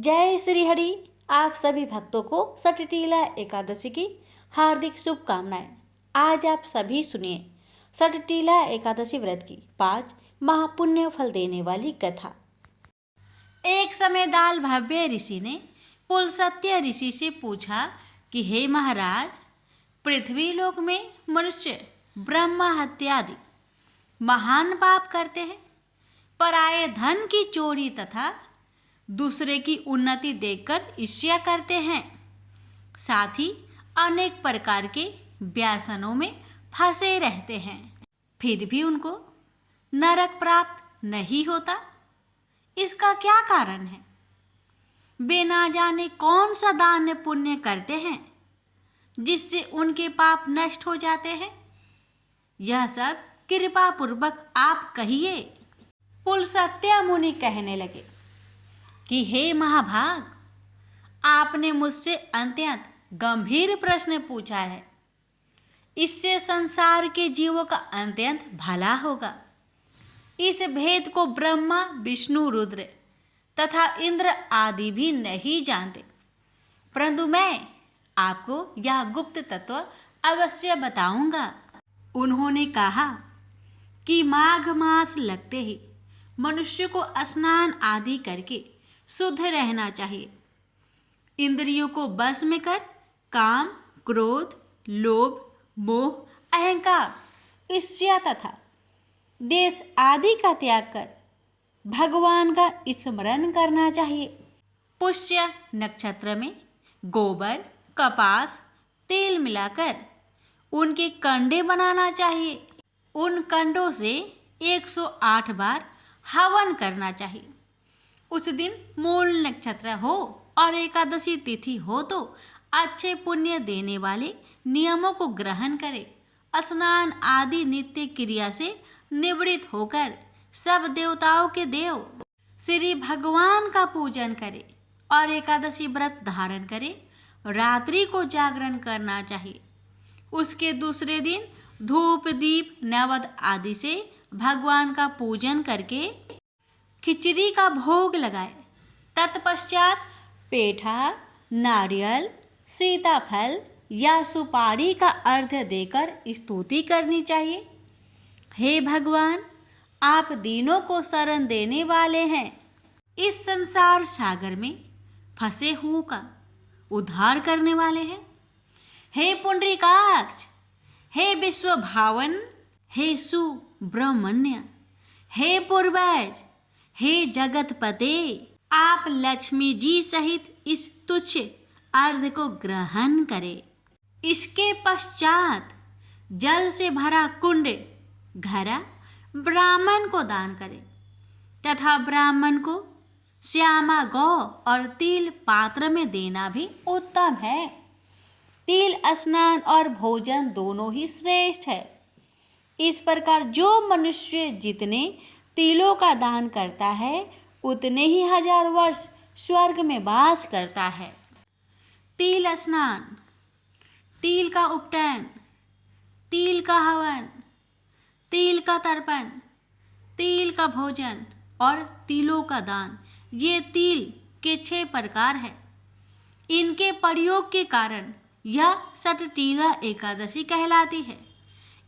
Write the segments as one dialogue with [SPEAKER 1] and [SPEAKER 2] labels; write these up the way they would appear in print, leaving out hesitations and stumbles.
[SPEAKER 1] जय श्री हरि। आप सभी भक्तों को सटटीला एकादशी की हार्दिक शुभकामनाएं। आज आप सभी सुनिए सटटीला एकादशी व्रत की 5 महापुण्य फल देने वाली कथा। एक समय दाल भव्य ऋषि ने पुलसत्य ऋषि से पूछा कि हे महाराज, पृथ्वी लोक में मनुष्य ब्रह्म हत्या आदि महान पाप करते हैं, पराये धन की चोरी तथा दूसरे की उन्नति देखकर ईर्ष्या करते हैं, साथ ही अनेक प्रकार के व्यसनों में फंसे रहते हैं, फिर भी उनको नरक प्राप्त नहीं होता। इसका क्या कारण है? वे ना जाने कौन सा दान पुण्य करते हैं जिससे उनके पाप नष्ट हो जाते हैं। यह सब कृपा पूर्वक आप कहिए। पुलस्त्य मुनि कहने लगे कि हे महाभाग, आपने मुझसे अत्यंत गंभीर प्रश्न पूछा है। इससे संसार के जीवों का अत्यंत भला होगा। इस भेद को ब्रह्मा, विष्णु, रुद्र तथा इंद्र आदि भी नहीं जानते, परंतु मैं आपको यह गुप्त तत्व अवश्य बताऊंगा। उन्होंने कहा कि माघ मास लगते ही मनुष्य को स्नान आदि करके शुद्ध रहना चाहिए। इंद्रियों को बस में कर काम, क्रोध, लोभ, मोह, अहंकार, ईर्ष्या तथा देश आदि का त्याग कर भगवान का स्मरण करना चाहिए। पुष्य नक्षत्र में गोबर, कपास, तेल मिलाकर उनके कंडे बनाना चाहिए। उन कंडों से 108 बार हवन करना चाहिए। उस दिन मूल नक्षत्र हो और एकादशी तिथि हो तो अच्छे पुण्य देने वाले नियमों को ग्रहण करें। स्नान आदि नित्य क्रिया से निवृत्त होकर सब देवताओं के देव श्री भगवान का पूजन करें और एकादशी व्रत धारण करें। रात्रि को जागरण करना चाहिए। उसके दूसरे दिन धूप, दीप, नैवेद्य आदि से भगवान का पूजन करके खिचड़ी का भोग लगाए। तत्पश्चात पेठा, नारियल, सीताफल या सुपारी का अर्घ्य देकर स्तुति करनी चाहिए। हे भगवान, आप दीनों को शरण देने वाले हैं। इस संसार सागर में फंसे हुओं का उद्धार करने वाले हैं। हे पुंडरीकाक्ष, हे विश्व भावन, हे सुब्रह्मण्य, हे पूर्वज, हे जगतपते, आप लक्ष्मी जी सहित इस तुच्छ अर्घ्य को ग्रहण करें। इसके पश्चात जल से भरा कुंड घड़ा ब्राह्मण को दान करें तथा ब्राह्मण को श्यामा गौ और तिल पात्र में देना भी उत्तम है। तिल स्नान और भोजन दोनों ही श्रेष्ठ है। इस प्रकार जो मनुष्य जितने तिलों का दान करता है उतने ही 1000 वर्ष स्वर्ग में वास करता है। तिल स्नान, तिल का उपटन, तिल का हवन, तिल का तर्पण, तिल का भोजन और तिलों का दान, ये तिल के 6 प्रकार है। इनके प्रयोग के कारण यह सटटीला एकादशी कहलाती है।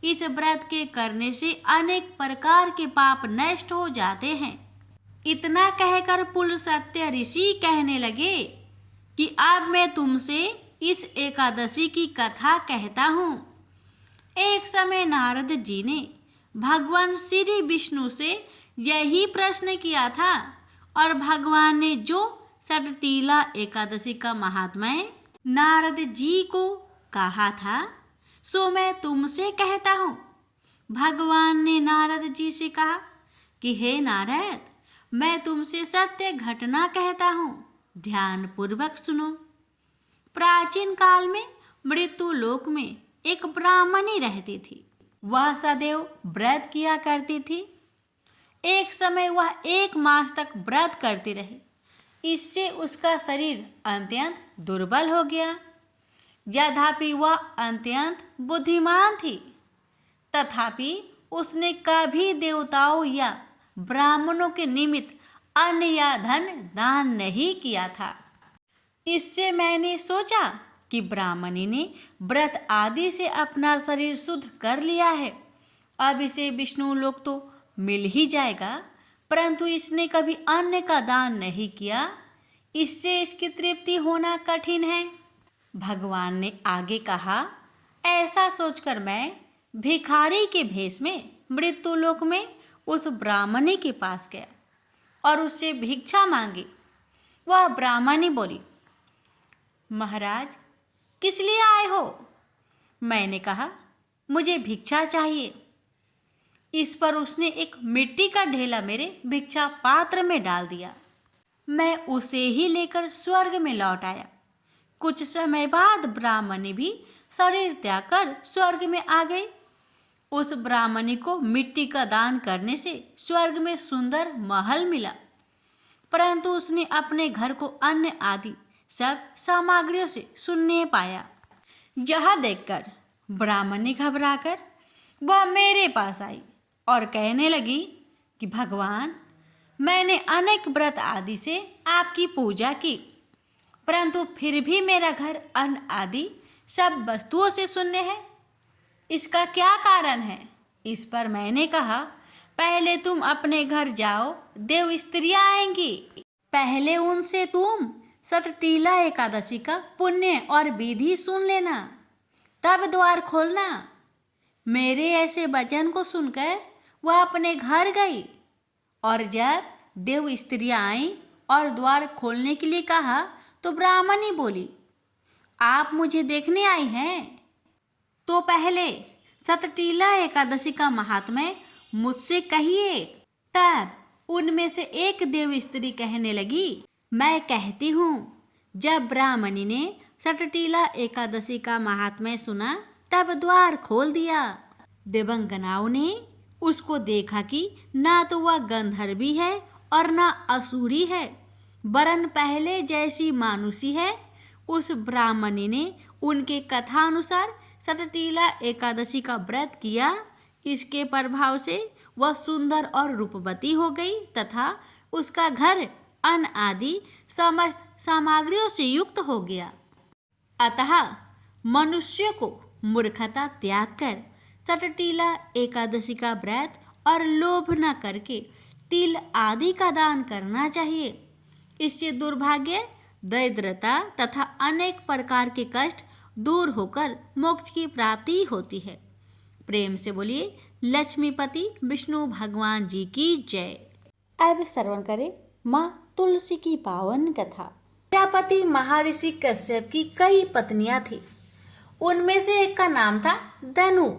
[SPEAKER 1] इस व्रत के करने से अनेक प्रकार के पाप नष्ट हो जाते हैं। इतना कहकर पुलस्त्य ऋषि कहने लगे कि अब मैं तुमसे इस एकादशी की कथा कहता हूँ। एक समय नारद जी ने भगवान श्री विष्णु से यही प्रश्न किया था और भगवान ने जो सटटीला एकादशी का महात्म्य नारद जी को कहा था सो मैं तुमसे कहता हूँ। भगवान ने नारद जी से कहा कि हे नारद, मैं तुमसे सत्य घटना कहता हूँ, ध्यान पूर्वक सुनो। प्राचीन काल में मृत्यु लोक में एक ब्राह्मणी रहती थी। वह सदैव व्रत किया करती थी। एक समय वह 1 मास तक व्रत करती रही। इससे उसका शरीर अत्यंत दुर्बल हो गया। यद्यपि वह अत्यंत बुद्धिमान थी, तथापि उसने कभी देवताओं या ब्राह्मणों के निमित्त अन्न या धन दान नहीं किया था। इससे मैंने सोचा कि ब्राह्मणी ने व्रत आदि से अपना शरीर शुद्ध कर लिया है, अब इसे विष्णु लोक तो मिल ही जाएगा, परंतु इसने कभी अन्न का दान नहीं किया, इससे इसकी तृप्ति होना कठिन है। भगवान ने आगे कहा, ऐसा सोचकर मैं भिखारी के भेष में मृत्युलोक में उस ब्राह्मणी के पास गया और उससे भिक्षा मांगी। वह ब्राह्मणी बोली, महाराज किस लिए आए हो? मैंने कहा, मुझे भिक्षा चाहिए। इस पर उसने एक मिट्टी का ढेला मेरे भिक्षा पात्र में डाल दिया। मैं उसे ही लेकर स्वर्ग में लौट आया। कुछ समय बाद ब्राह्मणी भी शरीर त्याग कर स्वर्ग में आ गई। उस ब्राह्मणी को मिट्टी का दान करने से स्वर्ग में सुंदर महल मिला, परंतु उसने अपने घर को अन्न आदि सब सामग्रियों से शून्य पाया। यह देखकर ब्राह्मणी घबराकर वह मेरे पास आई और कहने लगी कि भगवान, मैंने अनेक व्रत आदि से आपकी पूजा की, परंतु फिर भी मेरा घर अन्न आदि सब वस्तुओं से शून्य है। इसका क्या कारण है? इस पर मैंने कहा, पहले तुम अपने घर जाओ, देव स्त्रियां आएंगी, पहले उनसे तुम सतटीला एकादशी का पुण्य और विधि सुन लेना, तब द्वार खोलना। मेरे ऐसे वचन को सुनकर वह अपने घर गई और जब देव स्त्रियां आईं और द्वार खोलने के लिए कहा तो ब्राह्मणी बोली, आप मुझे देखने आई हैं तो पहले सतटीला एकादशी का महात्म्य मुझसे कहिए। तब उनमें से एक देव स्त्री कहने लगी, मैं कहती हूँ। जब ब्राह्मणी ने सतटीला एकादशी का महात्म्य सुना तब द्वार खोल दिया। देवंगनाओं ने उसको देखा कि ना तो वह गंधर्वी है और ना असुरी है, वरन पहले जैसी मानुषी है। उस ब्राह्मणी ने उनके कथानुसार सतटीला एकादशी का व्रत किया। इसके प्रभाव से वह सुंदर और रूपवती हो गई तथा उसका घर अन्न आदि समस्त सामग्रियों से युक्त हो गया। अतः मनुष्य को मूर्खता त्याग कर सतटीला एकादशी का व्रत और लोभ न करके तिल आदि का दान करना चाहिए। इससे दुर्भाग्य, दरिद्रता तथा अनेक प्रकार के कष्ट दूर होकर मोक्ष की प्राप्ति होती है। प्रेम से बोलिए लक्ष्मीपति विष्णु भगवान जी की जय। अब श्रवण करें माँ तुलसी की पावन कथा। प्रजापति महर्षि कश्यप की कई पत्नियां थी। उनमें से एक का नाम था दनु।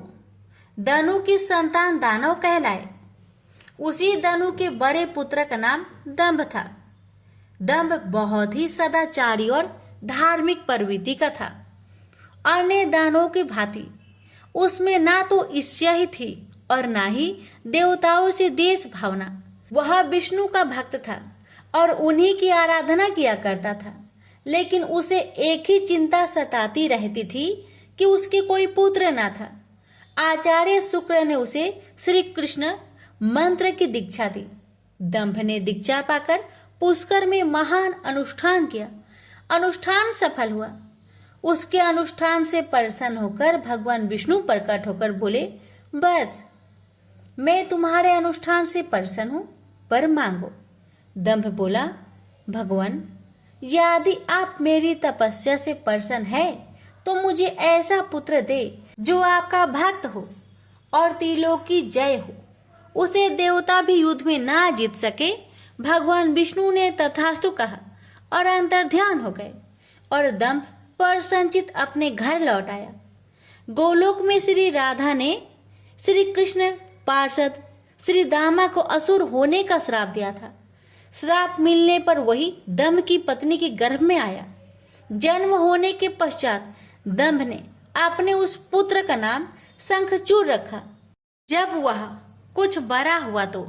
[SPEAKER 1] दनु की संतान दानव कहलाए। उसी दनु के बड़े पुत्र का नाम दंभ था। दंभ बहुत ही सदाचारी और धार्मिक प्रवृत्ति का था। अन्य दानवों की भांति उसमें ना तो ईर्ष्या ही थी और ना ही देवताओं से देश भावना। वह विष्णु का भक्त था और उन्हीं की आराधना किया करता था, लेकिन उसे एक ही चिंता सताती रहती थी कि उसके कोई पुत्र न था। आचार्य शुक्र ने उसे श्री कृष्ण मंत्र की दीक्षा दी। दंभ ने दीक्षा पाकर पुष्कर में महान अनुष्ठान किया। अनुष्ठान सफल हुआ। उसके अनुष्ठान से प्रसन्न होकर भगवान विष्णु प्रकट होकर बोले, बस मैं तुम्हारे अनुष्ठान से प्रसन्न हूँ, पर मांगो। दंभ बोला, भगवान यदि आप मेरी तपस्या से प्रसन्न है तो मुझे ऐसा पुत्र दे जो आपका भक्त हो और त्रिलोक की जय हो। उसे देवता भी युद्ध में ना जीत सके। भगवान विष्णु ने तथास्तु कहा और अंतर्ध्यान हो गए और दंभ प्रसन्नचित अपने घर लौट आया। गोलोक में श्री राधा ने श्री कृष्ण पार्षद श्री दामा को असुर होने का श्राप दिया था। श्राप मिलने पर वही दंभ की पत्नी के गर्भ में आया। जन्म होने के पश्चात दंभ ने अपने उस पुत्र का नाम शंखचूड़ रखा। जब वह कुछ बड़ा हुआ तो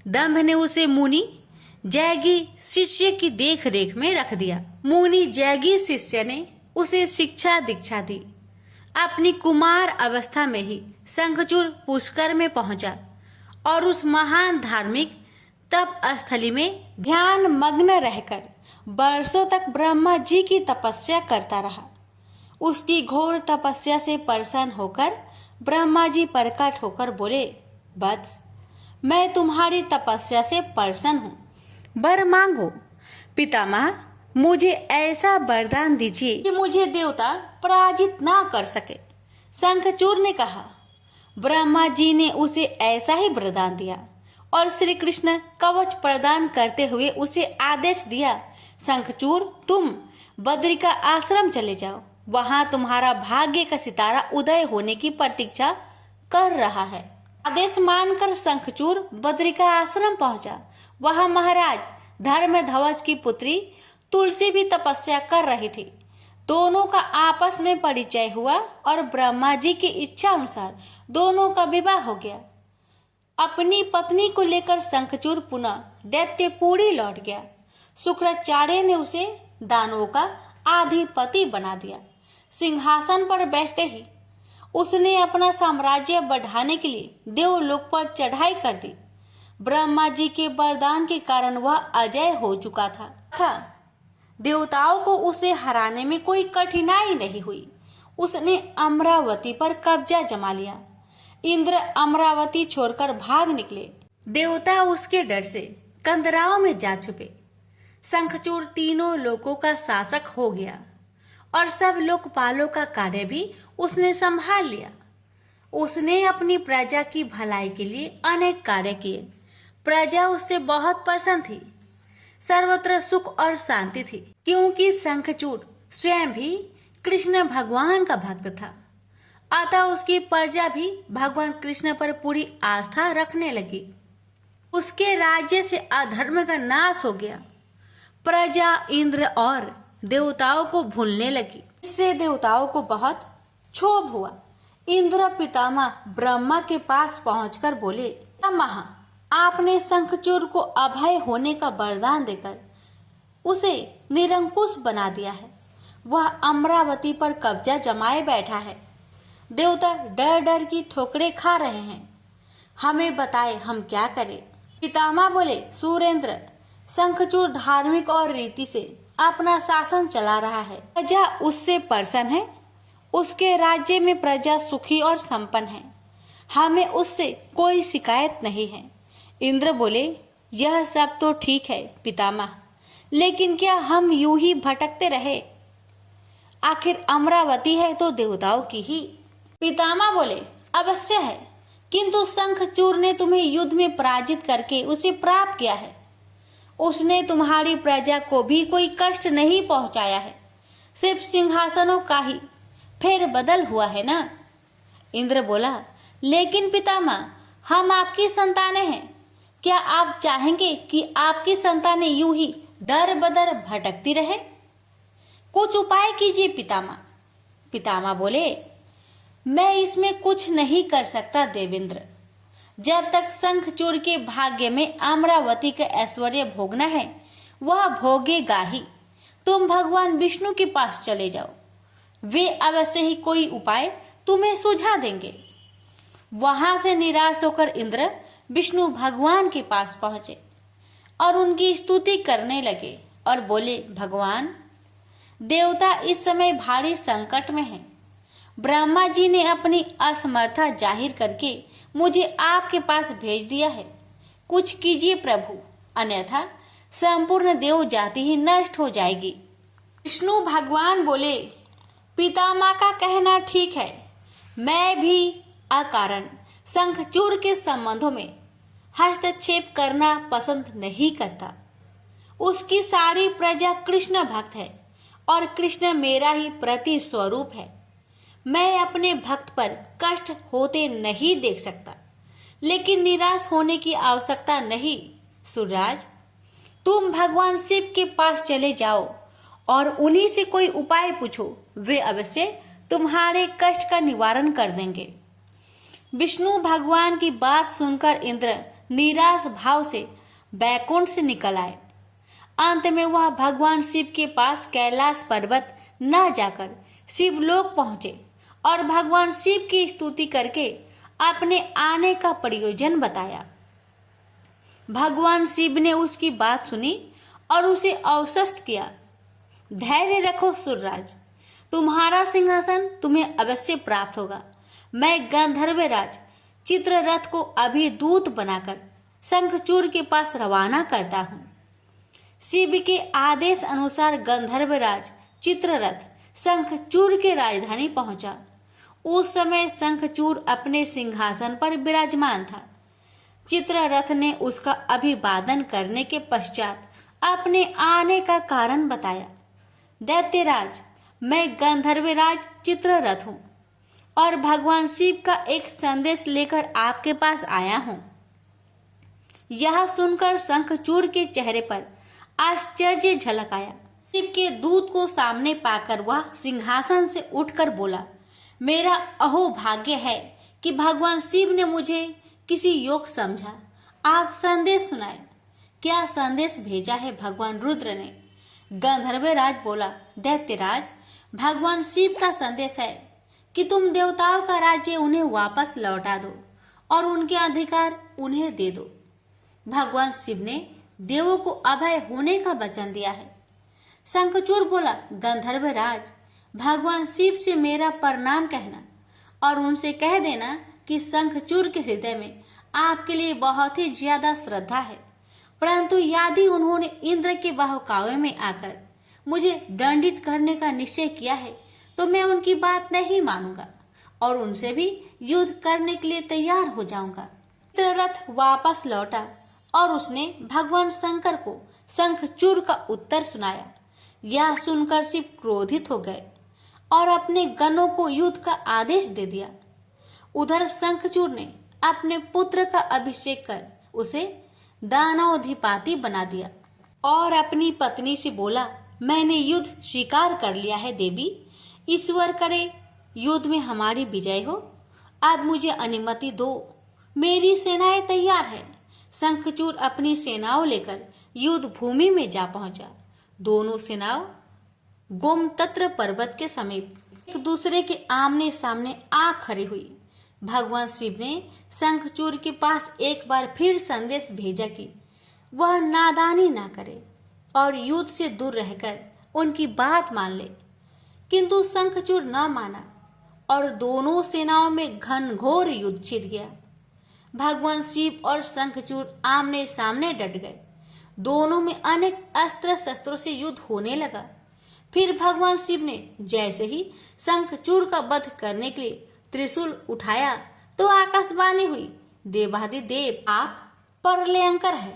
[SPEAKER 1] दंभ ने उसे मुनि जैगी शिष्य की देख रेख में रख दिया। मुनि जैगी शिष्य ने उसे शिक्षा दीक्षा दी। अपनी कुमार अवस्था में ही शंखचूड़ पुष्कर में पहुंचा और उस महान धार्मिक तप स्थली में ध्यान मग्न रहकर वर्षों तक ब्रह्मा जी की तपस्या करता रहा। उसकी घोर तपस्या से प्रसन्न होकर ब्रह्मा जी प्रकट होकर बोले, वत्स, मैं तुम्हारी तपस्या से प्रसन्न हूँ, वर मांगो। पितामह, मुझे ऐसा वरदान दीजिए कि मुझे देवता पराजित ना कर सके। शंखचूड़ ने कहा। ब्रह्मा जी ने उसे ऐसा ही वरदान दिया और श्री कृष्ण कवच प्रदान करते हुए उसे आदेश दिया, शंखचूड़, तुम बद्रिका आश्रम चले जाओ, वहां तुम्हारा भाग्य का सितारा उदय होने की प्रतीक्षा कर रहा है। आदेश मानकर शंखचूड़ बद्रिका आश्रम पहुंचा। वहां महाराज धर्मध्वज की पुत्री तुलसी भी तपस्या कर रही थी। दोनों का आपस में परिचय हुआ और ब्रह्मा जी की इच्छा अनुसार दोनों का विवाह हो गया। अपनी पत्नी को लेकर शंखचूड़ पुनः दैत्यपुरी लौट गया। शुक्राचार्य ने उसे दानवों का अधिपति बना दिया। सिंहासन पर बैठते ही उसने अपना साम्राज्य बढ़ाने के लिए देवलोक पर चढ़ाई कर दी। ब्रह्मा जी के वरदान के कारण वह अजय हो चुका था। देवताओं को उसे हराने में कोई कठिनाई नहीं हुई। उसने अमरावती पर कब्जा जमा लिया। इंद्र अमरावती छोड़कर भाग निकले। देवता उसके डर से कंदराओं में जा छुपे। शंखचूड़ तीनों लोकों का शासक हो गया और सब लोकपालों का कार्य भी उसने संभाल लिया। उसने अपनी प्रजा की भलाई के लिए अनेक कार्य किए। प्रजा उससे बहुत प्रसन्न थी। सर्वत्र सुख और शांति थी, क्योंकि शंखचूड़ स्वयं भी कृष्ण भगवान का भक्त था। अतः उसकी प्रजा भी भगवान कृष्ण पर पूरी आस्था रखने लगी। उसके राज्य से अधर्म का नाश हो गया। प्रजा इंद्र और देवताओं को भूलने लगी। इससे देवताओं को बहुत क्षोभ हुआ। इंद्र पितामह ब्रह्मा के पास पहुंचकर बोले, पितामह, आपने शंखचूड़ को अभय होने का वरदान देकर उसे निरंकुश बना दिया है। वह अमरावती पर कब्जा जमाए बैठा है। देवता डर डर की ठोकरें खा रहे हैं। हमें बताए हम क्या करें। पितामह बोले, सुरेंद्र, शंखचूड़ धार्मिक और रीति से अपना शासन चला रहा है। प्रजा उससे प्रसन्न है। उसके राज्य में प्रजा सुखी और संपन्न है। हमें उससे कोई शिकायत नहीं है। इंद्र बोले, यह सब तो ठीक है पितामह, लेकिन क्या हम यूं ही भटकते रहे? आखिर अमरावती है तो देवताओं की ही। पितामह बोले, अवश्य है, किंतु शंखचूड़ ने तुम्हें युद्ध में पराजित करके उसे प्राप्त किया है। उसने तुम्हारी प्रजा को भी कोई कष्ट नहीं पहुंचाया है। सिर्फ सिंहासनों का ही फेर बदल हुआ है ना। इंद्र बोला, लेकिन पितामह, हम आपकी संतानें हैं। क्या आप चाहेंगे कि आपकी संतानें यूं ही दर बदर भटकती रहे? कुछ उपाय कीजिए पितामह। पितामह बोले, मैं इसमें कुछ नहीं कर सकता देवेंद्र। जब तक शंखचूड़ के भाग्य में अमरावती का ऐश्वर्य भोगना है, वह भोगेगा ही। तुम भगवान विष्णु के पास चले जाओ, वे अवश्य ही कोई उपाय तुम्हें सुझा देंगे। वहां से निराश होकर इंद्र विष्णु भगवान के पास पहुंचे और उनकी स्तुति करने लगे और बोले, भगवान, देवता इस समय भारी संकट में हैं। ब्रह्मा जी ने अपनी असमर्थता जाहिर करके मुझे आपके पास भेज दिया है। कुछ कीजिए प्रभु, अन्यथा संपूर्ण देव जाति ही नष्ट हो जाएगी। विष्णु भगवान बोले, पितामह का कहना ठीक है। मैं भी अकारण शंखचूड़ के संबंधों में हस्तक्षेप करना पसंद नहीं करता। उसकी सारी प्रजा कृष्ण भक्त है और कृष्ण मेरा ही प्रति स्वरूप है। मैं अपने भक्त पर कष्ट होते नहीं देख सकता, लेकिन निराश होने की आवश्यकता नहीं। सुरराज, तुम भगवान शिव के पास चले जाओ और उन्हीं से कोई उपाय पूछो। वे अवश्य तुम्हारे कष्ट का निवारण कर देंगे। विष्णु भगवान की बात सुनकर इंद्र निराश भाव से बैकुंठ से निकल आए। अंत में वह भगवान शिव के पास कैलाश पर्वत न जाकर शिवलोक पहुंचे और भगवान शिव की स्तुति करके अपने आने का प्रयोजन बताया। भगवान शिव ने उसकी बात सुनी और उसे आश्वस्त किया। धैर्य रखो सुरराज, तुम्हारा सिंहासन तुम्हें अवश्य प्राप्त होगा। मैं गंधर्वराज चित्ररथ को अभी दूत बनाकर शंखचूड़ के पास रवाना करता हूँ। शिव के आदेश अनुसार गंधर्वराज चित्ररथ शंखचूड़ के राजधानी पहुंचा। उस समय शंखचूड़ अपने सिंहासन पर विराजमान था। चित्ररथ ने उसका अभिवादन करने के पश्चात अपने आने का कारण बताया। दैत्यराज, मैं गंधर्वराज चित्ररथ हूँ और भगवान शिव का एक संदेश लेकर आपके पास आया हूँ। यह सुनकर शंखचूड़ के चेहरे पर आश्चर्य झलक आया। शिव के दूत को सामने पाकर वह सिंहासन से उठकर बोला, मेरा अहोभाग्य है कि भगवान शिव ने मुझे किसी योग समझा। आप संदेश सुनाए। क्या संदेश भेजा है भगवान रुद्र ने? गंधर्वराज बोला, दैत्यराज, भगवान शिव का संदेश है कि तुम देवताओं का राज्य उन्हें वापस लौटा दो और उनके अधिकार उन्हें दे दो। भगवान शिव ने देवों को अभय होने का वचन दिया है। शंखचूड़ बोला, गंधर्वराज, भगवान शिव से मेरा प्रणाम कहना और उनसे कह देना कि शंखचूड़ के हृदय में आपके लिए बहुत ही ज्यादा श्रद्धा है, परंतु यदि उन्होंने इंद्र के बहकावे में आकर मुझे दंडित करने का निश्चय किया है तो मैं उनकी बात नहीं मानूंगा और उनसे भी युद्ध करने के लिए तैयार हो जाऊंगा। चित्ररथ वापस लौटा और उसने भगवान शंकर को शंखचूड़ का उत्तर सुनाया। यह सुनकर शिव क्रोधित हो गए और अपने गणों को युद्ध का आदेश दे दिया। उधर शंखचूड़ ने अपने पुत्र का अभिषेक कर उसे दानवाधिपति बना दिया और अपनी पत्नी से बोला, मैंने युद्ध स्वीकार कर लिया है देवी, ईश्वर करे युद्ध में हमारी विजय हो। अब मुझे अनुमति दो, मेरी सेनाएं तैयार है। शंखचूड़ अपनी सेनाओं लेकर युद्ध भूमि में जा पहुंचा। दोनों सेनाओं गोमतत्र पर्वत के समीप एक दूसरे के आमने सामने आ खड़ी हुई। भगवान शिव ने शंखचूड़ के पास एक बार फिर संदेश भेजा कि वह नादानी ना करे और युद्ध से दूर रहकर उनकी बात मान ले, किंतु शंखचूड़ न माना और दोनों सेनाओं में घनघोर युद्ध छिड़ गया। भगवान शिव और शंखचूड़ आमने सामने डट गए। दोनों में अनेक अस्त्र शस्त्रों से युद्ध होने लगा। फिर भगवान शिव ने जैसे ही शंखचूड़ का वध करने के लिए त्रिशूल उठाया तो आकाशवाणी हुई, देवाधिदेव आप प्रलयंकर है,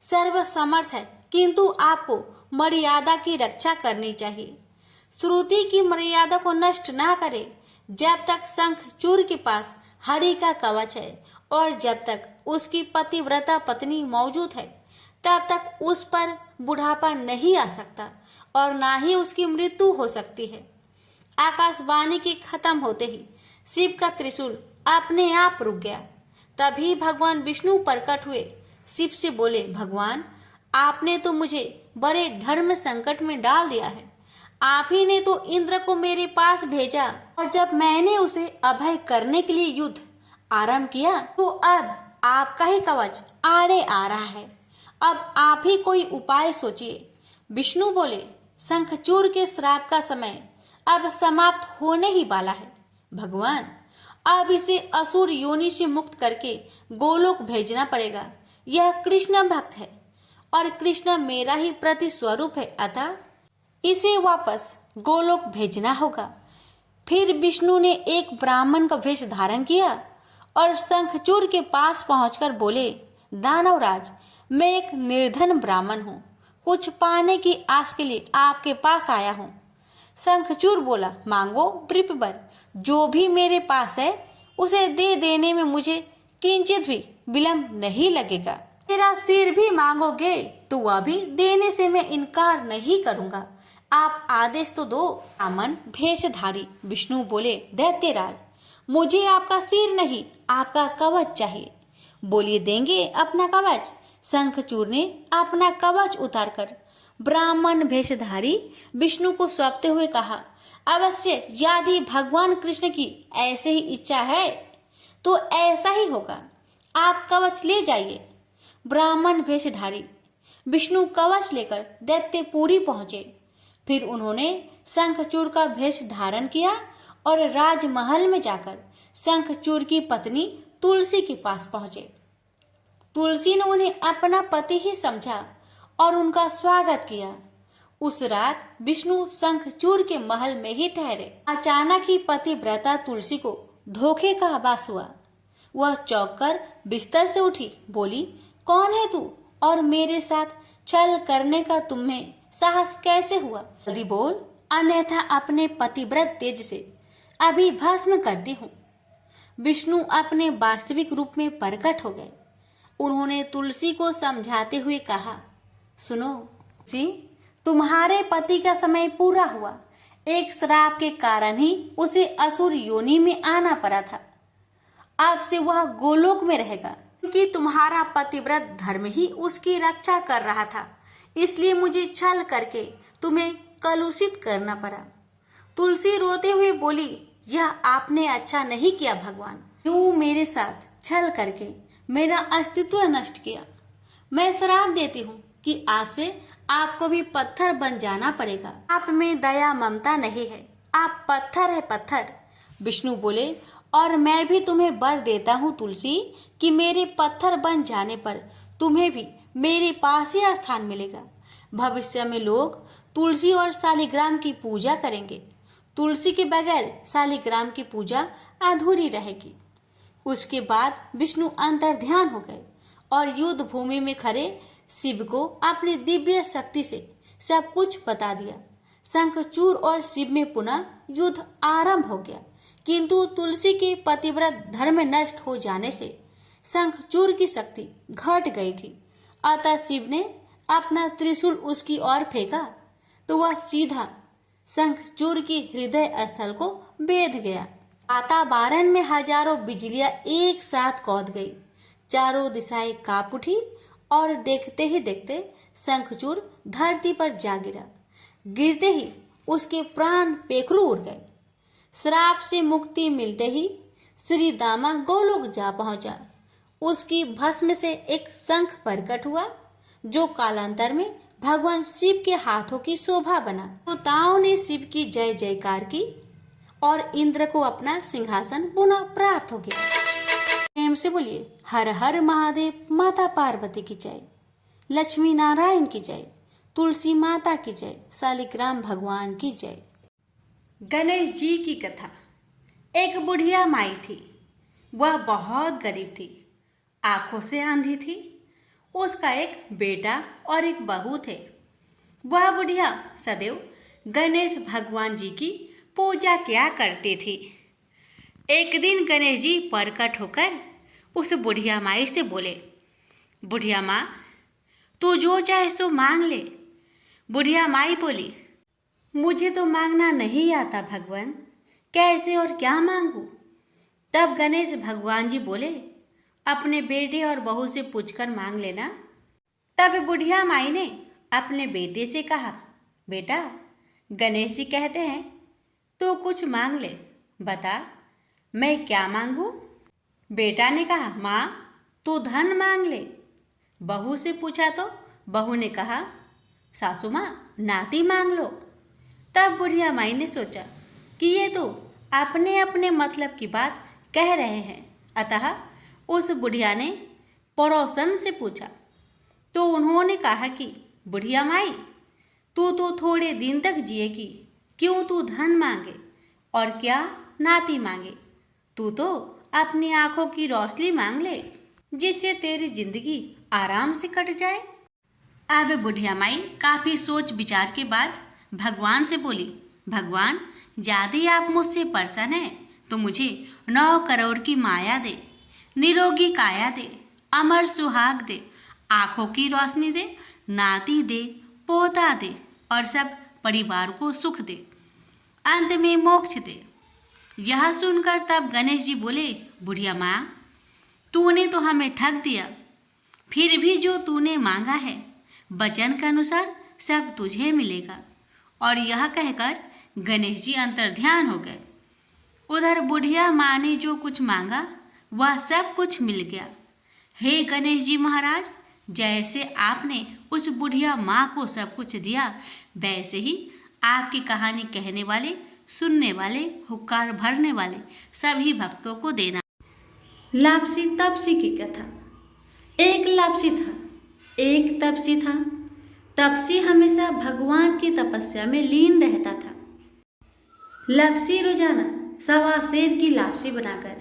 [SPEAKER 1] सर्वसमर्थ है, किंतु आपको मर्यादा की रक्षा करनी चाहिए। श्रुति की मर्यादा को नष्ट ना करे। जब तक शंखचूड़ के पास हरि का कवच है और जब तक उसकी पतिव्रता पत्नी मौजूद है तब तक उस पर बुढ़ापा नहीं आ सकता और ना ही उसकी मृत्यु हो सकती है। आकाशवाणी के खत्म होते ही शिव का त्रिशूल अपने आप रुक गया। तभी भगवान विष्णु प्रकट हुए। शिव से बोले, भगवान आपने तो मुझे बड़े धर्म संकट में डाल दिया है। आप ही ने तो इंद्र को मेरे पास भेजा और जब मैंने उसे अभय करने के लिए युद्ध आरंभ किया तो अब आपका ही कवच आड़े आ रहा है। अब आप ही कोई उपाय सोचिए। विष्णु बोले, शंखचूड़ के श्राप का समय अब समाप्त होने ही वाला है। भगवान अब इसे असुर योनि से मुक्त करके गोलोक भेजना पड़ेगा। यह कृष्ण भक्त है और कृष्ण मेरा ही प्रति स्वरूप है, अतः इसे वापस गोलोक भेजना होगा। फिर विष्णु ने एक ब्राह्मण का वेश धारण किया और शंखचूड़ के पास पहुंचकर बोले, दानवराज मैं एक निर्धन ब्राह्मण हूँ, कुछ पाने की आस के लिए आपके पास आया हूँ। शंखचूड़ बोला, मांगो वृषभवर, जो भी मेरे पास है उसे दे देने में मुझे किंचित भी विलंब नहीं लगेगा। मेरा सिर भी मांगोगे तो वह भी देने से मैं इनकार नहीं करूंगा। आप आदेश तो दो। ब्राह्मण भेषधारी विष्णु बोले, दैत्यराज मुझे आपका सिर नहीं आपका कवच चाहिए। बोलिए, देंगे अपना कवच। शंखचूड़ ने अपना कवच उतारकर ब्राह्मण भेषधारी विष्णु को सौंपते हुए कहा, अवश्य यदि भगवान कृष्ण की ऐसे ही इच्छा है तो ऐसा ही होगा। आप कवच ले जाइए। ब्राह्मण वेशधारी विष्णु कवच लेकर दैत्यपुरी पहुंचे। फिर उन्होंने शंखचूड़ का वेश धारण किया और राजमहल में जाकर शंखचूड़ की पत्नी तुलसी के पास पहुंचे। तुलसी ने उन्हें अपना पति ही समझा और उनका स्वागत किया। उस रात विष्णु शंखचूड़ के महल में ही ठहरे। अचानक ही पतिव्रता तुलसी को धोखे का आभास हुआ। वह चौंक कर बिस्तर से उठी, बोली, कौन है तू और मेरे साथ छल करने का तुम्हें साहस कैसे हुआ? जल्दी बोल, अन्यथा अपने पतिव्रत तेज से अभी भस्म करती हूँ। विष्णु अपने वास्तविक रूप में प्रकट हो गए। उन्होंने तुलसी को समझाते हुए कहा, सुनो जी, तुम्हारे पति का समय पूरा हुआ। एक श्राप के कारण ही उसे असुर योनि में आना पड़ा था। अब से वह गोलोक में रहेगा, क्योंकि तुम्हारा पतिव्रत धर्म ही उसकी रक्षा कर रहा था। इसलिए मुझे छल करके तुम्हें कलुषित करना पड़ा। तुलसी रोते हुए बोली, यह आपने अच्छा नहीं किया भगवान। क्यों मेरे साथ छल करके मेरा अस्तित्व नष्ट किया? मैं श्राप देती हूँ कि आज से आपको भी पत्थर बन जाना पड़ेगा। आप में दया ममता नहीं है, आप पत्थर है पत्थर। विष्णु बोले, और मैं भी तुम्हें वर देता हूँ तुलसी कि मेरे पत्थर बन जाने पर तुम्हें भी मेरे पास ही स्थान मिलेगा। भविष्य में लोग तुलसी और शालिग्राम की पूजा करेंगे। तुलसी के बगैर शालिग्राम की पूजा अधूरी रहेगी। उसके बाद विष्णु अंतर्ध्यान हो गए और युद्ध भूमि में खड़े शिव को अपनी दिव्य शक्ति से सब कुछ बता दिया। शंखचूड़ और शिव में पुनः युद्ध आरंभ हो गया, किंतु तुलसी के पतिव्रत धर्म नष्ट हो जाने से शंखचूड़ की शक्ति घट गई थी। अतः शिव ने अपना त्रिशूल उसकी ओर फेंका तो वह सीधा शंखचूड़ की हृदय स्थल को भेद गया। वातावरण में हजारों बिजलियां एक साथ कौंध गई। चारों दिशाएं कांप उठी और देखते ही देखते शंखचूड़ धरती पर जा गिरा। गिरते ही उसके प्राण पेखरू उड़ गए। श्राप से मुक्ति मिलते ही श्री दामा गोलोक जा पहुंचा। उसकी भस्म से एक शंख प्रकट हुआ, जो कालांतर में भगवान शिव के हाथों की शोभा बना। देवताओं ने शिव की जय जयकार की और इंद्र को अपना सिंहासन पुनः प्राप्त हो गया। प्रेम से बोलिए, हर हर महादेव, माता पार्वती की जय, लक्ष्मी नारायण की जय, तुलसी माता की जय, शालिग्राम भगवान की जय। गणेश जी की कथा। एक बुढ़िया माई थी। वह बहुत गरीब थी, आंखों से अंधी थी। उसका एक बेटा और एक बहू थे। वह बुढ़िया सदैव गणेश भगवान जी की पूजा किया करती थी। एक दिन गणेश जी प्रकट होकर उस बुढ़िया माई से बोले, बुढ़िया माँ, तू जो चाहे सो मांग ले। बुढ़िया माई बोली, मुझे तो मांगना नहीं आता भगवान, कैसे और क्या मांगू? तब गणेश भगवान जी बोले, अपने बेटे और बहू से पूछकर मांग लेना। तब बुढ़िया माई ने अपने बेटे से कहा, बेटा, गणेश जी कहते हैं तू कुछ मांग ले, बता मैं क्या मांगू? बेटा ने कहा, माँ तू धन मांग ले। बहू से पूछा तो बहू ने कहा, सासू माँ नाती मांग लो। तब बुढ़िया माई ने सोचा कि ये तो अपने अपने मतलब की बात कह रहे हैं। अतः उस बुढ़िया ने पड़ोसन से पूछा तो उन्होंने कहा कि बुढ़िया माई, तू तो थोड़े दिन तक जिएगी, क्यों तू धन मांगे और क्या नाती मांगे? तू तो अपनी आंखों की रोशनी मांग ले, जिससे तेरी जिंदगी आराम से कट जाए। अब बुढ़िया माई काफी सोच विचार के बाद भगवान से बोली, भगवान, यदि आप मुझसे प्रसन्न हैं तो मुझे 9 करोड़ की माया दे, निरोगी काया दे, अमर सुहाग दे, आंखों की रोशनी दे, नाती दे, पोता दे और सब परिवार को सुख दे, अंत में मोक्ष दे। यह सुनकर तब गणेश जी बोले, बुढ़िया माँ, तूने तो हमें ठग दिया। फिर भी जो तूने मांगा है वचन के अनुसार सब तुझे मिलेगा। और यह कहकर गणेश जी अंतर्ध्यान हो गए। उधर बुढ़िया माँ ने जो कुछ मांगा वह सब कुछ मिल गया। हे गणेश जी महाराज, जैसे आपने उस बुढ़िया माँ को सब कुछ दिया, वैसे ही आपकी कहानी कहने वाले, सुनने वाले, हुक्कार भरने वाले सभी भक्तों को देना। लापसी तपसी की कथा। एक लापसी था, एक तपसी था। तपसी हमेशा भगवान की तपस्या में लीन रहता था। लापसी रोजाना सवा सेर की लापसी बनाकर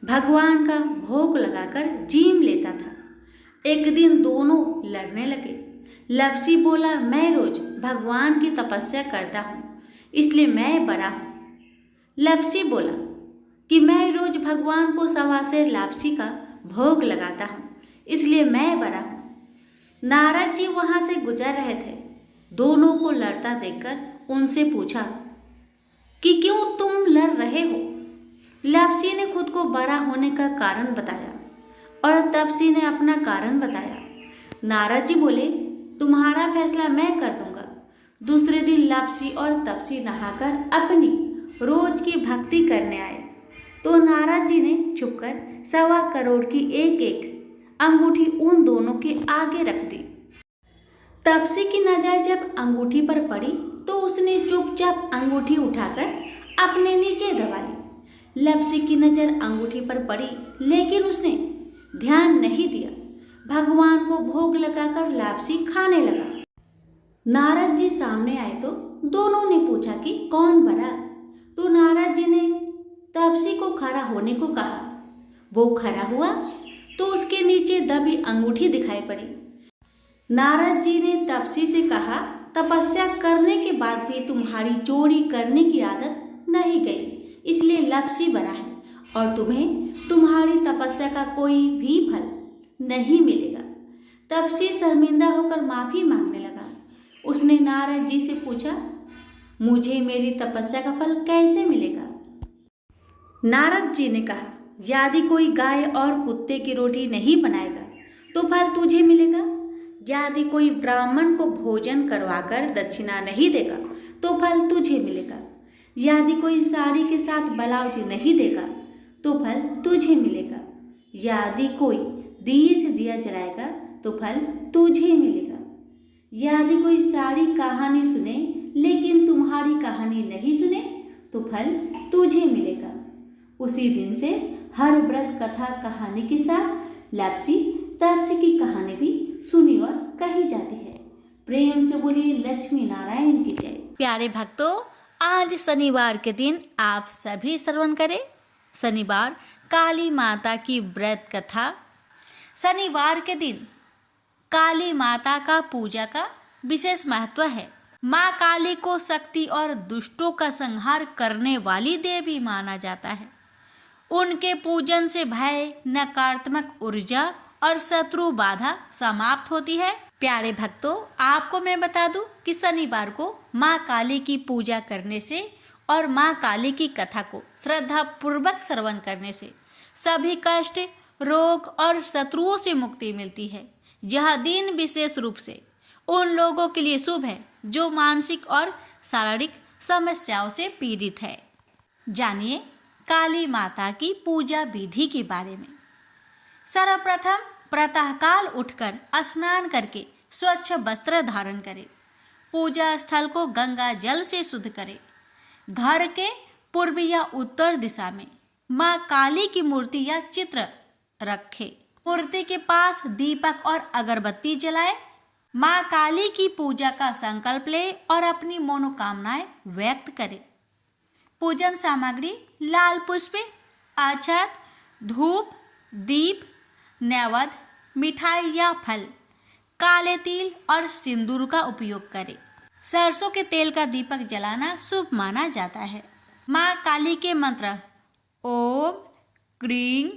[SPEAKER 1] भगवान का भोग लगाकर जीम लेता था। एक दिन दोनों लड़ने लगे। लापसी बोला, मैं रोज भगवान की तपस्या करता हूँ, इसलिए मैं बड़ा हूँ। लापसी बोला कि मैं रोज भगवान को सवा सेर लापसी का भोग लगाता हूँ, इसलिए मैं बड़ा हूँ। नारद जी वहां से गुजर रहे थे। दोनों को लड़ता देखकर उनसे पूछा कि क्यों तुम लड़ रहे हो। लापसी ने खुद को बड़ा होने का कारण बताया और तपसी ने अपना कारण बताया। नारद जी बोले, तुम्हारा फैसला मैं कर दूंगा। दूसरे दिन लापसी और तपसी नहाकर अपनी रोज की भक्ति करने आए तो नारद जी ने छुपकर 1.25 करोड़ की एक एक अंगूठी उन दोनों के आगे रख दी। तपसी की नजर जब अंगूठी पर पड़ी तो उसने चुपचाप अंगूठी उठाकर अपने नीचे दबा ली। लापसी की नजर अंगूठी पर पड़ी लेकिन उसने ध्यान नहीं दिया। भगवान को भोग लगाकर लापसी खाने लगा। नारद जी सामने आए तो दोनों ने पूछा कि कौन बड़ा। तो नारद जी ने तपसी को खड़ा होने को कहा। वो खड़ा हुआ तो उसके नीचे दबी अंगूठी दिखाई पड़ी। नारद जी ने तपसी से कहा, तपस्या करने के बाद भी तुम्हारी चोरी करने की आदत नहीं गई, इसलिए लापसी बड़ा है और तुम्हें तुम्हारी तपस्या का कोई भी फल नहीं मिलेगा। तपसी शर्मिंदा होकर माफी मांगने लगा। उसने नारद जी से पूछा, मुझे मेरी तपस्या का फल कैसे मिलेगा। नारद जी ने कहा, यदि कोई गाय और कुत्ते की रोटी नहीं बनाएगा तो फल तुझे मिलेगा। यदि कोई ब्राह्मण को भोजन करवाकर दक्षिणा नहीं देगा तो फल तुझे मिलेगा। यदि कोई साड़ी के साथ ब्लाउज नहीं देगा तो फल तुझे मिलेगा। यदि कोई दिए से दिया जलाएगा तो फल तुझे मिलेगा। यदि कोई सारी कहानी सुने लेकिन तुम्हारी कहानी नहीं सुने तो फल तुझे मिलेगा। उसी दिन से हर व्रत कथा कहानी के साथ लापसी तपसी की कहानी भी सुनी और कही जाती है। प्रेम से बोलिए लक्ष्मी नारायण की जय। प्यारे भक्तों, आज शनिवार के दिन आप सभी श्रवण करें शनिवार काली माता की व्रत कथा। शनिवार के दिन काली माता का पूजा का विशेष महत्व है। माँ काली को शक्ति और दुष्टों का संहार करने वाली देवी माना जाता है। उनके पूजन से भय, नकारात्मक ऊर्जा और शत्रु बाधा समाप्त होती है। प्यारे भक्तों, आपको मैं बता दूं कि शनिवार को माँ काली की पूजा करने से और माँ काली की कथा को श्रद्धा पूर्वक श्रवण करने से सभी कष्ट, रोग और शत्रुओं से मुक्ति मिलती है। यह दिन विशेष रूप से उन लोगों के लिए शुभ है जो मानसिक और शारीरिक समस्याओं से पीड़ित है। जानिए काली माता की पूजा विधि के बारे में। सर्वप्रथम प्रातःकाल उठकर स्नान करके स्वच्छ वस्त्र धारण करें। पूजा स्थल को गंगा जल से शुद्ध करें। घर के पूर्व या उत्तर दिशा में माँ काली की मूर्ति या चित्र रखें। मूर्ति के पास दीपक और अगरबत्ती जलाएं। माँ काली की पूजा का संकल्प ले और अपनी मनोकामनाएं व्यक्त करें। पूजन सामग्री लाल पुष्प, अक्षत, धूप, दीप, नैवेद्य, मिठाई या फल, काले तिल और सिंदूर का उपयोग करें। सरसों के तेल का दीपक जलाना शुभ माना जाता है। माँ काली के मंत्र ओम क्रीं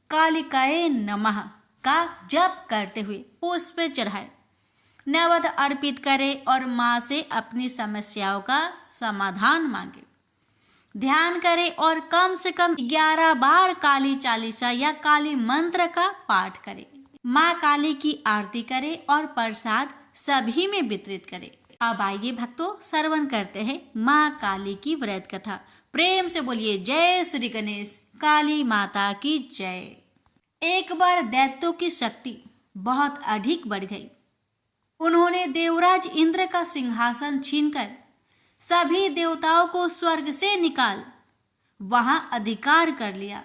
[SPEAKER 1] कालिकाए नमः का जप करते हुए पुष्प चढ़ाए, नैवेद्य अर्पित करें और माँ से अपनी समस्याओं का समाधान मांगे। ध्यान करें और कम से कम 11 बार काली चालीसा या काली मंत्र का पाठ करें। माँ काली की आरती करें और प्रसाद सभी में वितरित करें। अब आइए भक्तों, श्रवण करते हैं माँ काली की व्रत कथा। प्रेम से बोलिए जय श्री गणेश, काली माता की जय। एक बार दैत्यों की शक्ति बहुत अधिक बढ़ गई। उन्होंने देवराज इंद्र का सिंहासन छीनकर सभी देवताओं को स्वर्ग से निकाल वहां अधिकार कर लिया।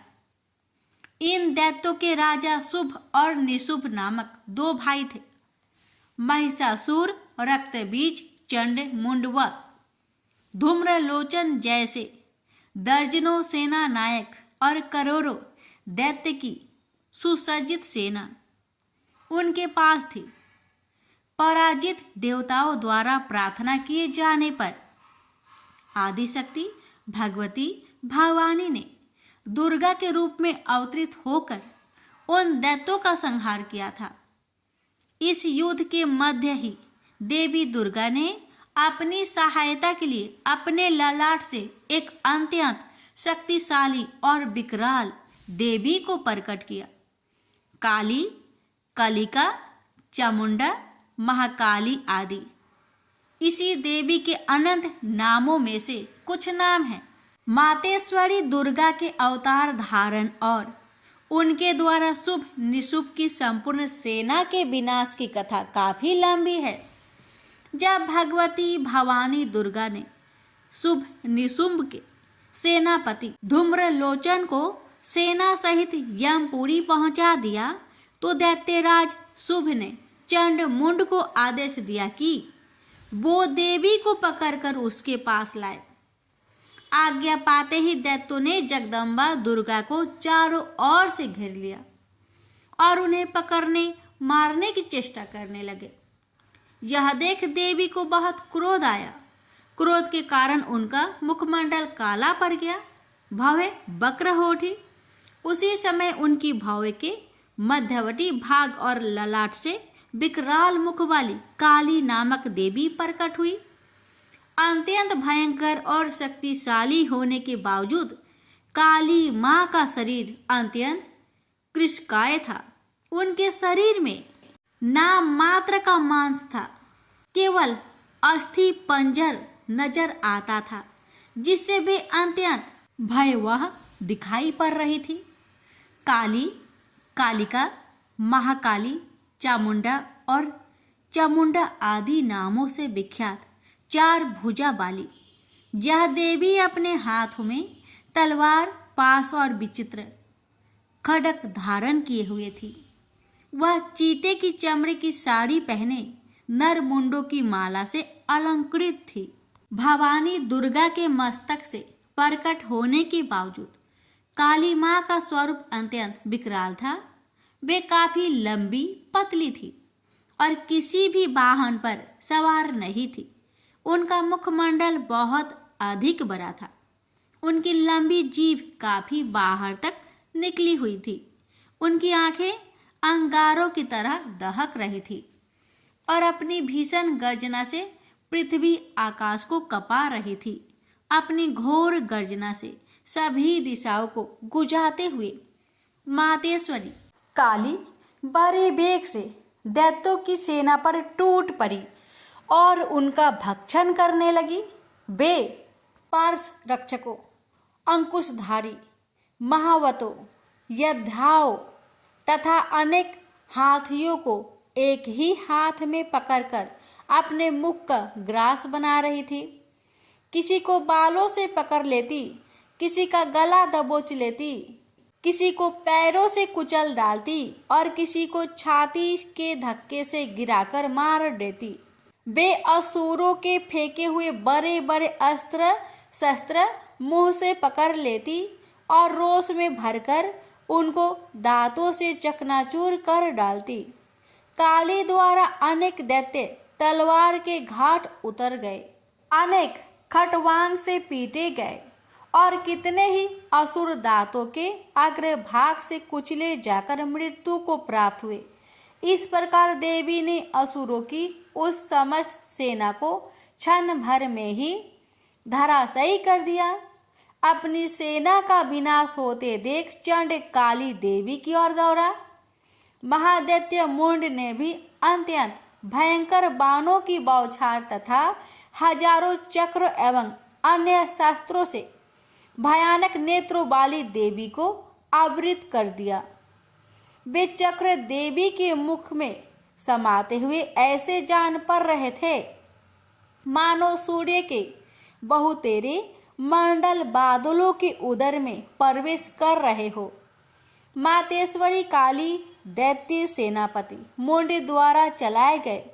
[SPEAKER 1] इन दैत्यों के राजा शुभ और निशुभ नामक 2 भाई थे। महिषासुर, रक्तबीज, चंड मुंड व धूम्रलोचन जैसे दर्जनों सेना नायक और करोड़ों दैत्य की सुसज्जित सेना उनके पास थी। पराजित देवताओं द्वारा प्रार्थना किए जाने पर आदिशक्ति भगवती भवानी ने दुर्गा के रूप में अवतरित होकर उन दैत्यों का संहार किया था। इस युद्ध के मध्य ही देवी दुर्गा ने अपनी सहायता के लिए अपने ललाट से एक अत्यंत शक्तिशाली और विकराल देवी को प्रकट किया। काली, कलिका, चामुंडा, महाकाली आदि इसी देवी के अनंत नामों में से कुछ नाम हैं। मातेश्वरी दुर्गा के अवतार धारण और उनके द्वारा शुभ निशुभ की संपूर्ण सेना के विनाश की कथा काफी लंबी है। जब भगवती भवानी दुर्गा ने शुभ निशुंभ के सेनापति धूम्रलोचन को सेना सहित यमपुरी पहुंचा दिया तो दैत्यराज शुभ ने चंड मुंड को आदेश दिया कि वो देवी को पकड़कर उसके पास लाए। आज्ञा पाते ही दैत्यों ने जगदम्बा दुर्गा को चारों ओर से घेर लिया और उन्हें पकड़ने मारने की चेष्टा करने लगे। यह देख देवी को बहुत क्रोध आया। क्रोध के कारण उनका मुखमंडल काला पड़ गया, भवें वक्र हो उठी। उसी समय उनकी भौवें के मध्यवर्ती भाग और ललाट से विकराल मुख वाली काली नामक देवी प्रकट हुई। अत्यंत भयंकर और शक्तिशाली होने के बावजूद काली मां का शरीर अत्यंत कृशकाय था। उनके शरीर में नाम मात्र का मांस था, केवल अस्थि पंजर नजर आता था, जिससे वे अत्यंत भयावह दिखाई पड़ रही थी। काली, कालिका, महाकाली, चामुंडा और चामुंडा आदि नामों से विख्यात 4 भुजा वाली यह देवी अपने हाथों में तलवार, पास और विचित्र खड्ग धारण किए हुए थी। वह चीते की चमड़े की साड़ी पहने नर मुंडों की माला से अलंकृत थी। भवानी दुर्गा के मस्तक से प्रकट होने के बावजूद काली मां का स्वरूप अत्यंत विकराल था। वे काफी लंबी पतली थी और किसी भी वाहन पर सवार नहीं थी। उनका मुखमंडल बहुत अधिक बड़ा था। उनकी लंबी जीभ काफी बाहर तक निकली हुई थी। उनकी आंखें अंगारों की तरह दहक रही थी और अपनी भीषण गर्जना से पृथ्वी आकाश को कपा रही थी। अपनी घोर गर्जना से सभी दिशाओं को गुजाते हुए मातेश्वरी काली बड़े वेग से दैत्यों की सेना पर टूट पड़ी और उनका भक्षण करने लगी। वे पार्श रक्षकों, अंकुशधारी, महावतों, योद्धाओं तथा अनेक हाथियों को एक ही हाथ में पकड़कर अपने मुख का ग्रास बना रही थी। किसी को बालों से पकड़ लेती, किसी का गला दबोच लेती, किसी को पैरों से कुचल डालती और किसी को छाती के धक्के से गिराकर मार देती। वे असुरों के फेंके हुए बड़े बड़े अस्त्र शस्त्र मुंह से पकड़ लेती और रोष में भरकर उनको दांतों से चकनाचूर कर डालती। काली द्वारा अनेक दैत्य तलवार के घाट उतर गए, अनेक खटवांग से पीटे गए और कितने ही असुर दांतों के अग्रभाग से कुचले जाकर मृत्यु को प्राप्त हुए। इस प्रकार देवी ने असुरों की उस समस्त सेना को क्षण भर में ही धराशायी कर दिया। अपनी सेना का विनाश होते देख चंड काली देवी की ओर दौड़ा। महादैत्य मुंड ने भी अत्यंत भयंकर बाणों की बौछार तथा हजारों चक्र एवं अन्य शस्त्रों से भयानक नेत्रों वाली देवी को आवृत कर दिया। वे चक्र देवी के मुख में समाते हुए ऐसे जान पड़ रहे थे मानो सूर्य के बहुतेरे मंडल बादलों के उदर में प्रवेश कर रहे हो। मातेश्वरी काली दैत्य सेनापति मुंड द्वारा चलाए गए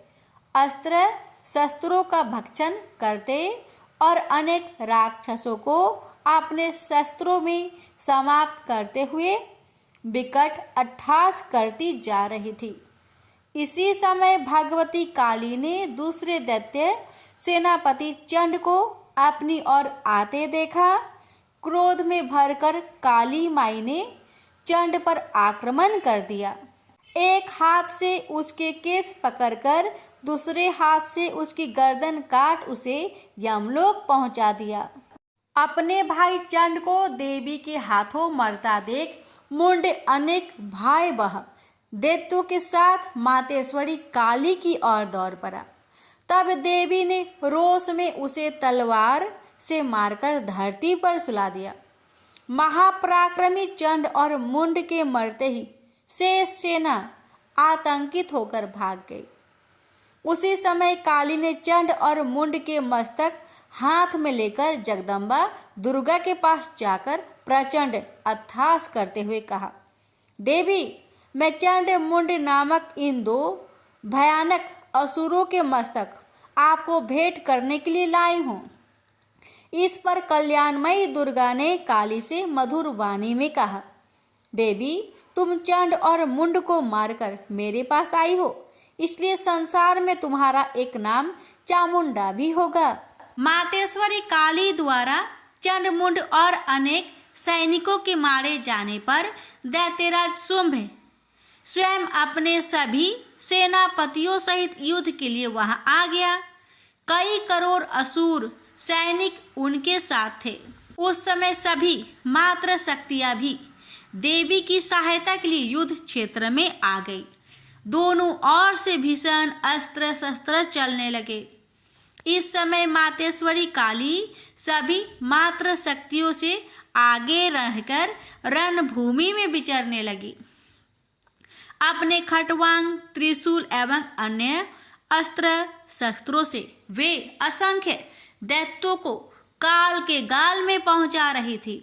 [SPEAKER 1] अस्त्र शस्त्रों का भक्षण करते और अनेक राक्षसों को अपने शस्त्रों में समाप्त करते हुए विकट अट्टहास करती जा रही थी। इसी समय भगवती काली ने दूसरे दैत्य सेनापति चंड को अपनी ओर आते देखा। क्रोध में भरकर काली माई ने चंड पर आक्रमण कर दिया। एक हाथ से उसके केस पकड़कर दूसरे हाथ से उसकी गर्दन काट उसे यमलोक पहुंचा दिया। अपने भाई चंड को देवी के हाथों मरता देख मुंड अनेक भयावह दैत्यों के साथ मातेश्वरी काली की ओर दौड़ पड़ा। तब देवी ने रोष में उसे तलवार से मारकर धरती पर सुला दिया। महापराक्रमी चंड और मुंड के मरते ही शेष सेना आतंकित होकर भाग गई। उसी समय काली ने चंड और मुंड के मस्तक हाथ में लेकर जगदम्बा दुर्गा के पास जाकर प्रचंड अट्टहास करते हुए कहा, देवी, मैं चंड मुंड नामक इन दो भयानक असुरों के मस्तक आपको भेंट करने के लिए लाई हूँ। इस पर कल्याणमयी दुर्गा ने काली से मधुर वाणी में कहा, देवी, तुम चंड और मुंड को मारकर मेरे पास आई हो, इसलिए संसार में तुम्हारा एक नाम चामुंडा भी होगा। मातेश्वरी काली द्वारा चंड मुंड और अनेक सैनिकों के मारे जाने पर दैत्यराज शुंभ स्वयं अपने सभी सेनापतियों सहित युद्ध के लिए वहां आ गया। कई करोड़ असुर सैनिक उनके साथ थे। उस समय सभी मात्र शक्तियां भी देवी की सहायता के लिए युद्ध क्षेत्र में आ गई। दोनों ओर से भीषण अस्त्र शस्त्र चलने लगे। इस समय मातेश्वरी काली सभी मात्र शक्तियों से आगे रहकर रणभूमि में विचरने लगी। अपने खटवांग, त्रिशूल एवं अन्य अस्त्र शस्त्रों से वे असंख्य दैत्यों को काल के गाल में पहुंचा रही थी।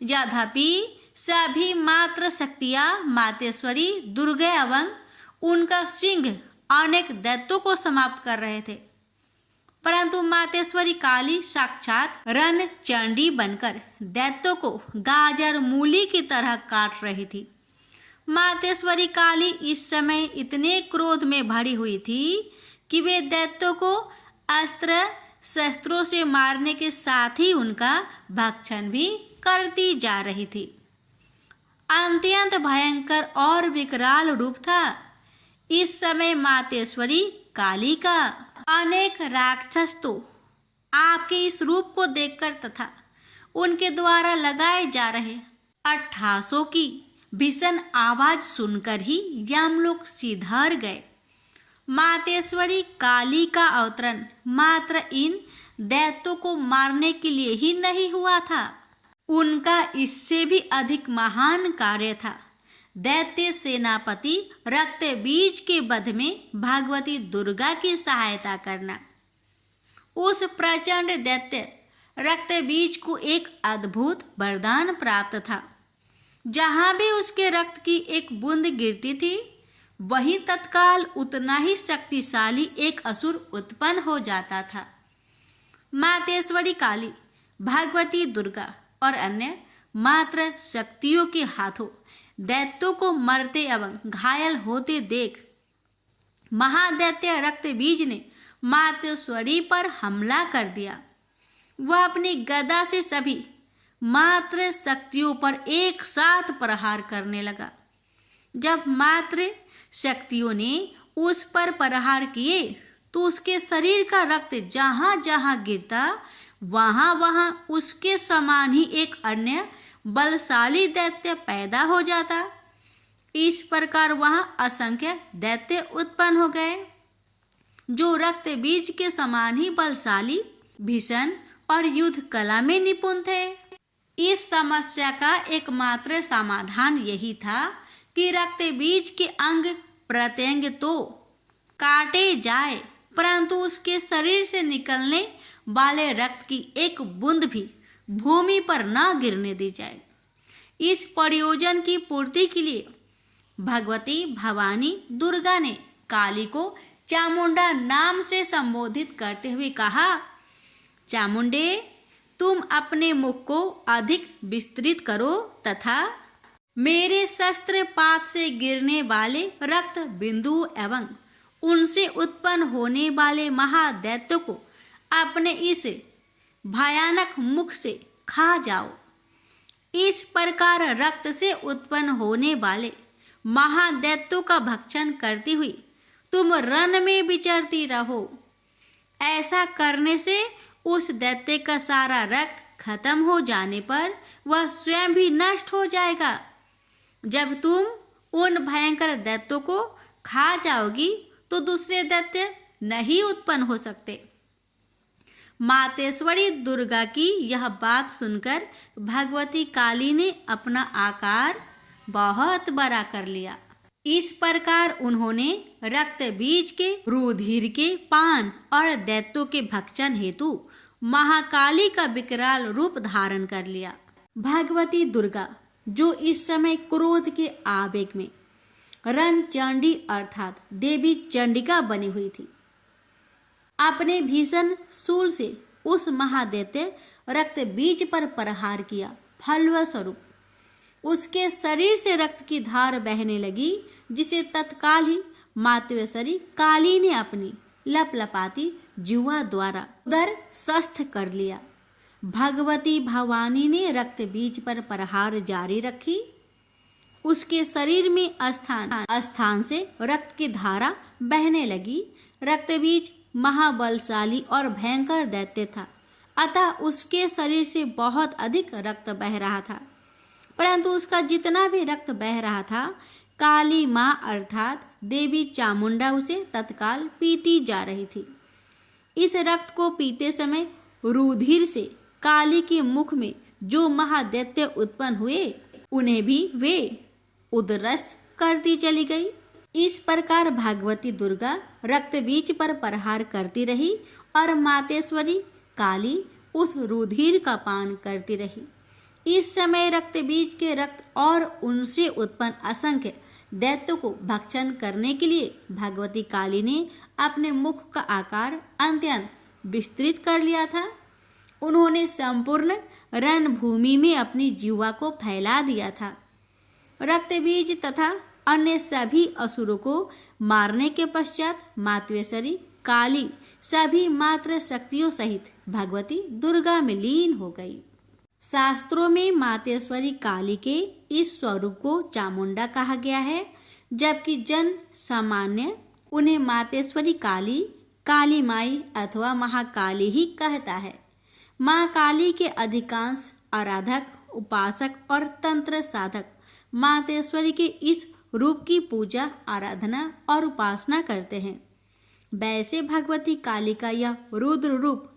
[SPEAKER 1] यद्यपि सभी मात्र शक्तियां मातेश्वरी दुर्गा एवं उनका सिंह अनेक दैत्यों को समाप्त कर रहे थे, परंतु मातेश्वरी काली साक्षात रणचंडी बनकर दैत्यों को गाजर मूली की तरह काट रही थी। मातेश्वरी काली इस समय इतने क्रोध में भरी हुई थी कि वे दैत्यों को अस्त्र शस्त्रों से मारने के साथ ही उनका भक्षण भी करती जा रही थी। अत्यंत भयंकर और विकराल रूप था इस समय मातेश्वरी काली का। अनेक राक्षस तो आपके इस रूप को देखकर तथा उनके द्वारा लगाए जा रहे अट्टहासों की भीषण आवाज सुनकर ही यमलोक सिधार गए। मातेश्वरी काली का अवतरण मात्र इन दैत्यों को मारने के लिए ही नहीं हुआ था, उनका इससे भी अधिक महान कार्य था। दैत्य सेनापति रक्त बीज के वध में भगवती दुर्गा की सहायता करना। उस प्रचंड दैत्य रक्त बीज को एक अद्भुत वरदान प्राप्त था। जहां भी उसके रक्त की एक बूंद गिरती थी, वहीं तत्काल उतना ही शक्तिशाली एक असुर उत्पन्न हो जाता था। मातेश्वरी काली, भगवती दुर्गा और अन्य मात्र शक्तियों के हाथों दैत्यों को मरते एवं घायल होते देख महादैत्य रक्त बीज ने मातेश्वरी पर हमला कर दिया। वह अपनी गदा से सभी मात्र शक्तियों पर एक साथ प्रहार करने लगा। जब मात्र शक्तियों ने उस पर प्रहार किए तो उसके शरीर का रक्त जहां जहां गिरता वहां वहां उसके समान ही एक अन्य बलशाली दैत्य पैदा हो जाता। इस प्रकार वहां असंख्य दैत्य उत्पन्न हो गए जो रक्त बीज के समान ही बलशाली, भीषण और युद्ध कला में निपुण थे। इस समस्या का एकमात्र समाधान यही था कि रक्त बीज के अंग प्रत्यंग तो काटे जाए, परंतु उसके शरीर से निकलने वाले रक्त की एक बूंद भी भूमि पर न गिरने दी जाए। इस प्रयोजन की पूर्ति के लिए भगवती भवानी दुर्गा ने काली को चामुंडा नाम से संबोधित करते हुए कहा, चामुंडे, तुम अपने मुख को अधिक विस्तृत करो तथा मेरे शस्त्र पात से गिरने वाले रक्त बिंदु एवं उनसे उत्पन्न होने वाले महादैत्य को अपने इस भयानक मुख से खा जाओ। इस प्रकार रक्त से उत्पन्न होने वाले महादैत्यों का भक्षण करती हुई तुम रण में विचरती रहो। ऐसा करने से उस दैत्य का सारा रक्त खत्म हो जाने पर वह स्वयं भी नष्ट हो जाएगा। जब तुम उन भयंकर दैत्यों को खा जाओगी तो दूसरे दैत्य नहीं उत्पन्न हो सकते। मातेश्वरी दुर्गा की यह बात सुनकर भगवती काली ने अपना आकार बहुत बड़ा कर लिया। इस प्रकार उन्होंने रक्त बीज के रुधिर के पान और दैत्यों के भक्षण हेतु महाकाली का विकराल रूप धारण कर लिया। भगवती दुर्गा जो इस समय क्रोध के आवेग में रणचंडी अर्थात देवी चंडिका बनी हुई थी, अपने भीषण शूल से उस महादैत्य रक्त बीज पर प्रहार किया। फलस्वरूप उसके शरीर से रक्त की धार बहने लगी, जिसे तत्काल ही मातेश्वरी काली ने अपनी लपलपाती जिह्वा द्वारा उदर स्वस्थ कर लिया। भगवती भवानी ने रक्त बीज पर प्रहार जारी रखी। उसके शरीर में स्थान से रक्त की धारा बहने लगी। रक्त बीज महाबलशाली और भयंकर दैत्य था, अतः उसके शरीर से बहुत अधिक रक्त बह रहा था, परंतु उसका जितना भी रक्त बह रहा था काली माँ अर्थात देवी चामुंडा उसे तत्काल पीती जा रही थी। इस रक्त को पीते समय रुधिर से काली के मुख में जो महादैत्य उत्पन्न हुए उन्हें भी वे उदरस्त करती चली गई। इस प्रकार भगवती दुर्गा रक्त बीज पर प्रहार करती रही और मातेश्वरी काली उस रुधिर का पान करती रही। इस समय रक्त बीज के रक्त और उनसे उत्पन्न असंख्य दैत्यों को भक्षण करने के लिए भगवती काली ने अपने मुख का आकार अत्यंत विस्तृत कर लिया था। उन्होंने संपूर्ण रणभूमि में अपनी जिह्वा को फैला दिया था। रक्त बीज तथा अन्य सभी असुरों को मारने के पश्चात मातेश्वरी काली सभी मात्र शक्तियों सहित भगवती दुर्गा में लीन हो गई। शास्त्रों में मातेश्वरी काली के इस स्वरूप को चामुंडा कहा गया है, जबकि जन सामान्य उन्हें मातेश्वरी काली, काली माई अथवा महाकाली ही कहता है। माँ काली के अधिकांश आराधक, उपासक और तंत्र साधक मातेश्वरी के इस रूप की पूजा, आराधना और उपासना करते हैं। वैसे भगवती काली का यह रुद्र रूप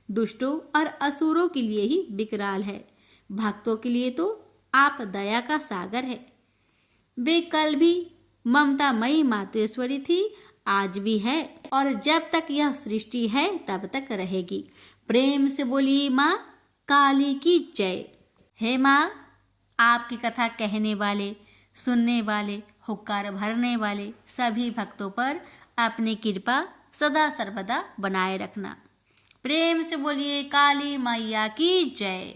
[SPEAKER 1] दुष्टों और असुरों के लिए ही विकराल है, भक्तों के लिए तो आप दया का सागर है। वे कल भी ममतामयी मातेश्वरी थी, आज भी है और जब तक यह सृष्टि है तब तक रहेगी। प्रेम से बोलिए माँ काली की जय। हे माँ, आपकी कथा कहने वाले, सुनने वाले, हुक्कार भरने वाले सभी भक्तों पर अपनी कृपा सदा सर्वदा बनाए रखना। प्रेम से बोलिए काली मैया की जय।